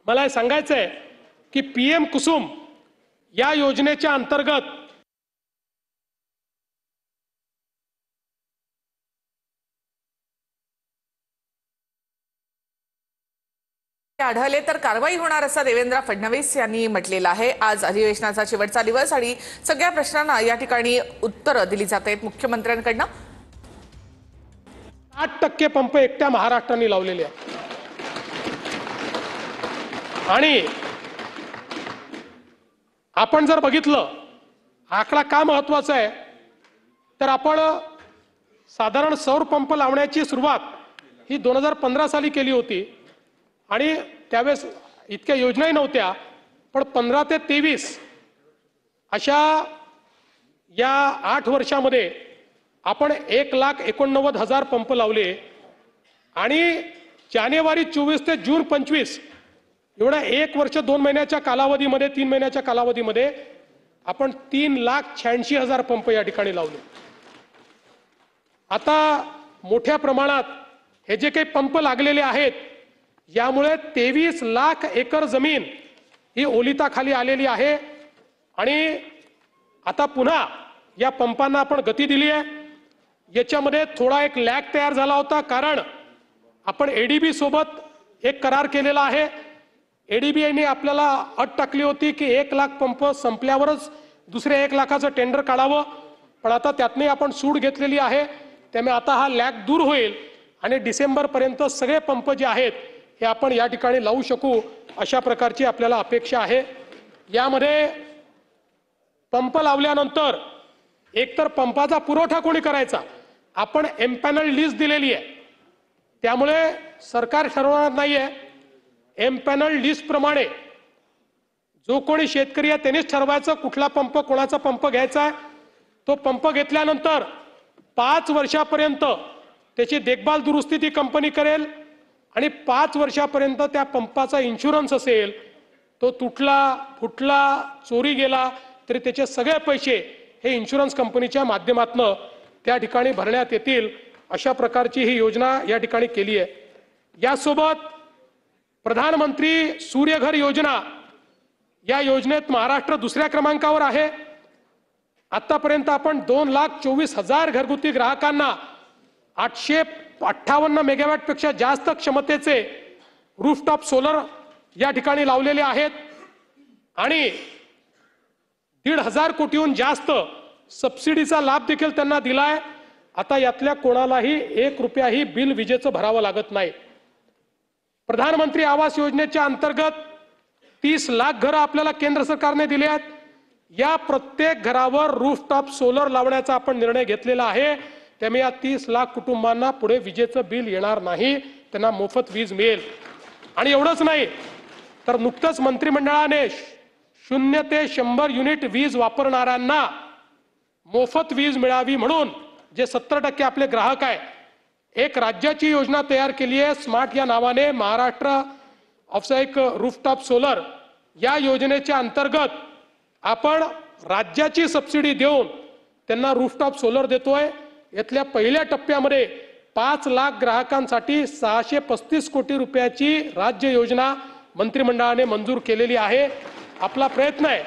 मला हे सांगायचं आहे की पीएम कुसुम या योजनेच्या अंतर्गत आढळले तर कारवाई होणार असं देवेंद्र फडणवीस यांनी म्हटलेलं आहे। आज अधिवेशनाचा शेवटचा दिवस आणि सगळ्या प्रश्नांना या ठिकाणी उत्तरं दिली जात आहेत मुख्यमंत्र्यांकडनं। 60% पंप एकट्या महाराष्ट्राने लावलेले आहेत आणि आपण जर बघितलं आकडा का महत्त्वाचा आहे तर आपण साधारण सौर पंप लावण्याची सुरुवात ही 2015 साली केली होती आणि त्यावेळेस इतक्या योजनाही नव्हत्या, पण 15 ते 23 अशा या 8 वर्षामध्ये आपण 1,89,000 पंप लावले आणि जानेवारी 24 ते जून 25 एवढ्या 1 वर्ष 2 महिन्याच्या कालावधीमध्ये 3 महिन्याच्या कालावधीमध्ये आपण 3,86,000 पंप या ठिकाणी लावले। आता मोठ्या प्रमाणात हे जे काही पंप लागलेले आहेत यामुळे 23 लाख एकर जमीन ही ओलिताखाली आलेली आहे आणि आता पुन्हा या पंपांना आपण गती दिली आहे। याच्यामध्ये थोडा एक लॅग तयार झाला होता कारण आपण एडीबी सोबत एक करार केलेला आहे। एडीबीने आपल्याला अट टाकली होती की 1 लाख पंप संपल्यावरच दुसरे 1 लाखाचं टेंडर काढावं, पण आता त्यातने आपण सूट घेतलेली आहे। त्यामुळे आता हा लॅग दूर होईल आणि डिसेंबर पर्यंत सगळे पंप जे आहेत हे आपण या ठिकाणी लावू शकू अशा प्रकारची आपल्याला अपेक्षा आहे। यामध्ये पंप लावल्यानंतर एकतर पंपाचा पुरवठा कोणी करायचा, आपण एम्पॅनल लिस्ट दिलेली आहे, त्यामुळे सरकार ठरवणार नाहीये। एम्पॅनल लिस्ट प्रमाणे जो कोणी शेतकरी आहे त्यानेच ठरवायचं कुठला पंप कोणाचा पंप घ्यायचा आहे। तो पंप घेतल्यानंतर 5 वर्षापर्यंत त्याची देखभाल दुरुस्ती ती कंपनी करेल आणि 5 वर्षापर्यंत त्या पंपाचा इन्शुरन्स असेल, तो तुटला फुटला चोरी गेला तरी त्याचे सगळे पैसे हे इन्शुरन्स कंपनीच्या माध्यमातून त्या ठिकाणी भरण्यात येतील अशा प्रकारची ही योजना या ठिकाणी केली आहे। यासोबत प्रधानमंत्री सूर्यघर योजना या योजनेत महाराष्ट्र दुसऱ्या क्रमांकावर आहे। आतापर्यंत आपण 2,24,000 घरगुती ग्राहकांना 858 मेगावॅट पेक्षा जास्त क्षमतेचे रूफटॉप सोलर या ठिकाणी लावलेले आहेत आणि 1,500 कोटीहून जास्त सबसिडीचा लाभ देखील त्यांना दिलाय। आता यातल्या कोणालाही 1 रुपयाही बिल विजेचं भरावं लागत नाही। प्रधानमंत्री आवास योजनेच्या अंतर्गत 30 लाख घरं आपल्याला केंद्र सरकारने दिली आहेत। या प्रत्येक घरावर रूफटॉप सोलर लावण्याचा आपण निर्णय घेतलेला आहे, त्यामुळे या 30 लाख कुटुंबांना पुढे विजेचं बिल येणार नाही, त्यांना मोफत वीज मिळेल। आणि एवढंच नाही तर नुकतंच मंत्रिमंडळाने 0 ते 100 युनिट वीज वापरणाऱ्यांना मोफत वीज मिळावी म्हणून जे 70% आपले ग्राहक आहे, एक राज्याची योजना तयार केली आहे स्मार्ट या नावाने, महाराष्ट्र ऑफसाईक रूफटॉप सोलर। या योजनेच्या अंतर्गत आपण राज्याची सबसिडी देऊन त्यांना रूफटॉप सोलर देतोय। यातल्या पहिल्या टप्प्यामध्ये 5 लाख ग्राहकांसाठी 635 कोटी रुपयाची राज्य योजना मंत्रिमंडळाने मंजूर केलेली आहे। आपला प्रयत्न आहे